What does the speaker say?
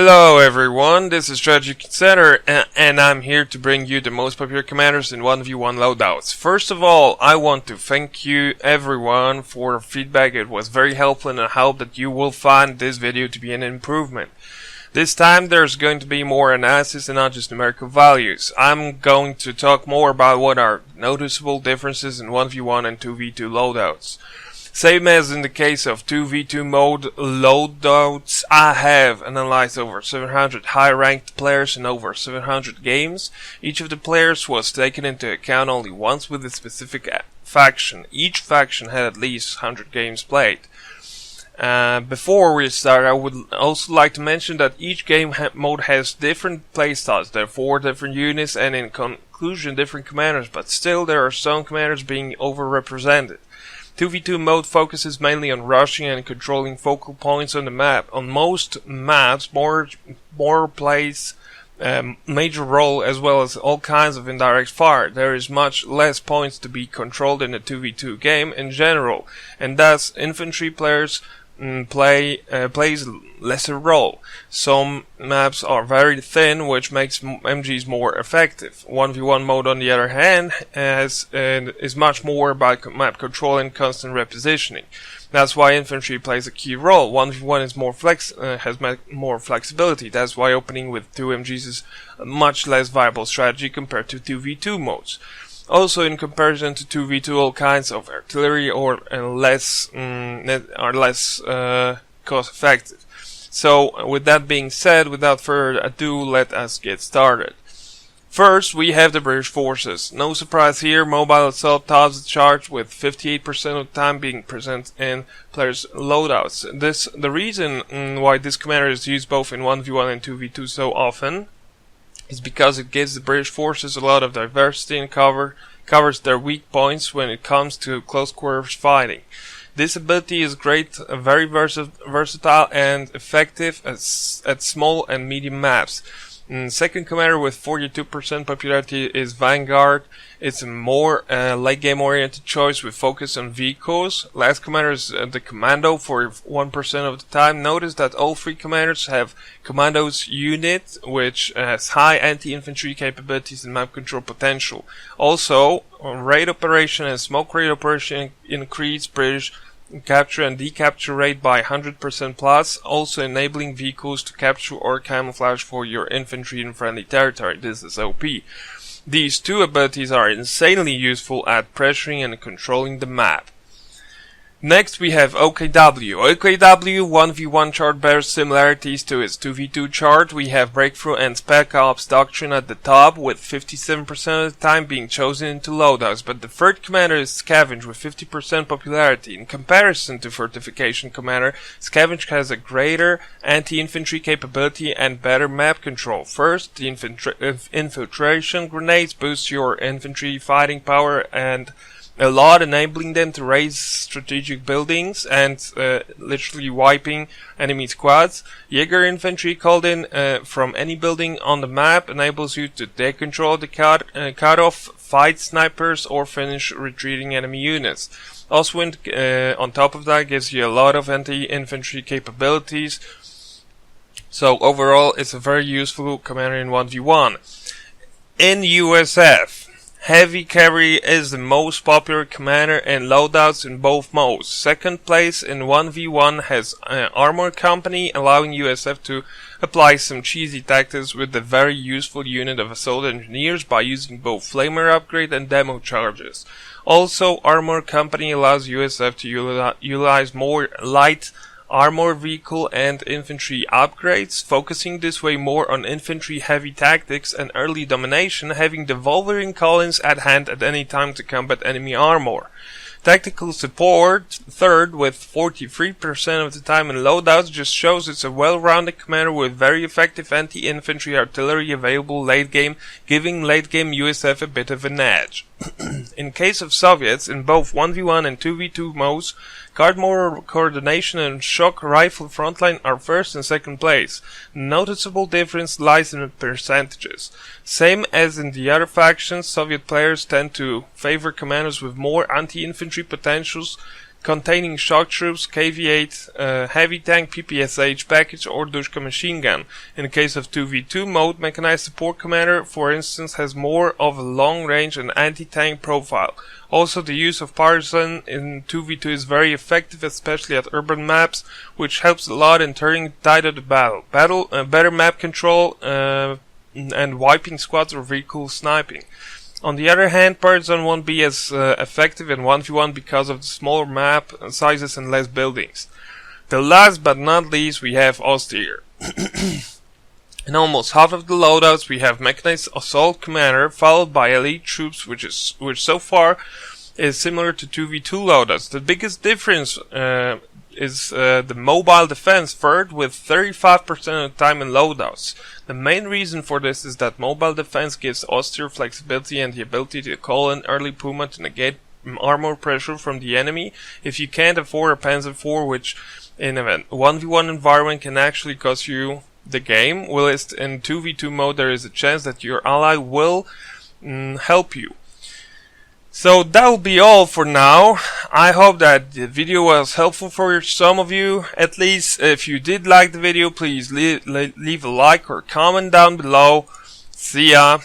Hello everyone, this is Strategy Center and I'm here to bring you the most popular commanders in 1v1 loadouts. First of all, I want to thank you everyone for feedback. It was very helpful and I hope that you will find this video to be an improvement. This time there's going to be more analysis and not just numerical values. I'm going to talk more about what are noticeable differences in 1v1 and 2v2 loadouts. Same as in the case of 2v2 mode loadouts, I have analyzed over 700 high-ranked players in over 700 games. Each of the players was taken into account only once with a specific faction. Each faction had at least 100 games played. Before we start, I would also like to mention that each game mode has different playstyles, therefore different units and in conclusion different commanders, but still there are some commanders being overrepresented. 2v2 mode focuses mainly on rushing and controlling focal points on the map. On most maps, more plays a major role as well as all kinds of indirect fire. There is much less points to be controlled in a 2v2 game in general, and thus infantry players plays lesser role. Some maps are very thin, which makes MGs more effective. 1v1 mode, on the other hand, is much more about map control and constant repositioning. That's why infantry plays a key role. 1v1 is has more flexibility. That's why opening with 2 MGs is a much less viable strategy compared to 2v2 modes. Also, in comparison to 2v2, all kinds of artillery are less cost effective. So, with that being said, without further ado, let us get started. First, we have the British forces. No surprise here, mobile assault tops the chart with 58% of the time being present in players' loadouts. The reason why this commander is used both in 1v1 and 2v2 so often is because it gives the British forces a lot of diversity and covers their weak points when it comes to close quarters fighting. This ability is great, very versatile and effective at small and medium maps. Second commander with 42% popularity is Vanguard. It's a more late game oriented choice with focus on vehicles. Last commander is the Commando for 1% of the time. Notice that all three commanders have Commando's unit, which has high anti-infantry capabilities and map control potential. Also, raid operation and smoke raid operation increase British capture and decapture rate by 100% plus, also enabling vehicles to capture or camouflage for your infantry in friendly territory. This is OP. These two abilities are insanely useful at pressuring and controlling the map. Next we have OKW. OKW 1v1 chart bears similarities to its 2v2 chart. We have Breakthrough and Spec Ops Doctrine at the top, with 57% of the time being chosen into loadouts, but the third commander is Scavenge with 50% popularity. In comparison to Fortification Commander, Scavenge has a greater anti-infantry capability and better map control. First, the infiltration grenades boost your infantry fighting power and a lot, enabling them to raise strategic buildings and literally wiping enemy squads. Jaeger infantry called in from any building on the map enables you to decontrol the cut-off, fight snipers, or finish retreating enemy units. Also, on top of that, gives you a lot of anti-infantry capabilities. So overall, it's a very useful commander in 1v1. In USF, Heavy Cavalry is the most popular commander in loadouts in both modes. Second place in 1v1 has Armor Company, allowing USF to apply some cheesy tactics with the very useful unit of Assault Engineers by using both Flamer upgrade and demo charges. Also, Armor Company allows USF to utilize more light armor vehicle and infantry upgrades, focusing this way more on infantry heavy tactics and early domination, having the Wolverine Collins at hand at any time to combat enemy armor. Tactical support, third with 43% of the time in loadouts, just shows it's a well-rounded commander with very effective anti-infantry artillery available late game, giving late game USF a bit of an edge. In case of Soviets, in both 1v1 and 2v2 modes, guard mortar coordination and shock rifle frontline are first and second place. Noticeable difference lies in the percentages. Same as in the other factions, Soviet players tend to favor commanders with more anti-infantry potentials containing shock troops, KV-8, heavy tank, PPSH package, or Dushka machine gun. In the case of 2v2 mode, Mechanized Support Commander, for instance, has more of a long range and anti-tank profile. Also, the use of Partisan in 2v2 is very effective, especially at urban maps, which helps a lot in turning the tide of the battle. Better map control and wiping squads or vehicle sniping. On the other hand, Partisan won't be as effective in 1v1 because of the smaller map sizes and less buildings. The last but not least, we have Austere. In almost half of the loadouts, we have Mechanized Assault Commander, followed by Elite Troops, which so far is similar to 2v2 loadouts. The biggest difference is the mobile defense, third with 35% of the time in loadouts. The main reason for this is that mobile defense gives Austere flexibility and the ability to call in early Puma to negate armor pressure from the enemy if you can't afford a Panzer IV, which in a 1v1 environment can actually cost you the game, whilst in 2v2 mode there is a chance that your ally will help you. So that will be all for now. I hope that the video was helpful for some of you. At least if you did like the video, please leave a like or comment down below. See ya!